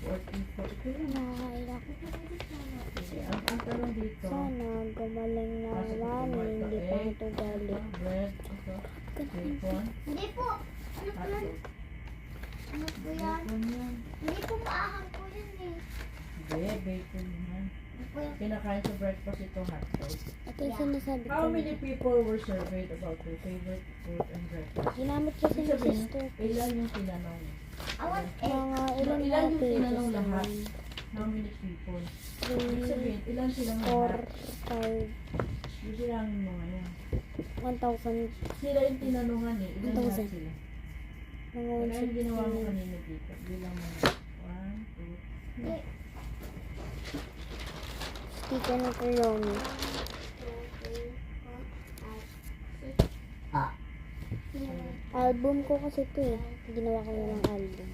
44. Ito yun. Nakakaiyak. Sige, ang tanong dito. Sana gumaling na mami, hindi pa ito galit. Bread. Ito. Bacon. Hindi po. Ano po yan? Ano po yan? Bacon yan. Hindi po maahang po yan eh. Hindi, bacon yan. Ano po yan? Kinakain sa breakfast itong hotdog. Ito yung sinasabi ko. How many people were surveyed about their favorite food and breakfast? Ginamit kasi Ibig ni sabihin, sister. ilan yung tinanong? I want egg. Mga ilan Ilan na yung pages tinanong lahat? naman. How many people? Ibig 3, sabihin, ilan silang 4, lahat? 5, Yung silang mga yan. 1,000. Sila yung tinanungan eh. Ilan lahat 1,000. sila? Mga Kaya yung ginawa mo 160. kanina dito. Bilang mo. 1, 2, Hindi. Sticker ng Kuromi. Album ko kasi ito eh. Ginawa ko na ng album.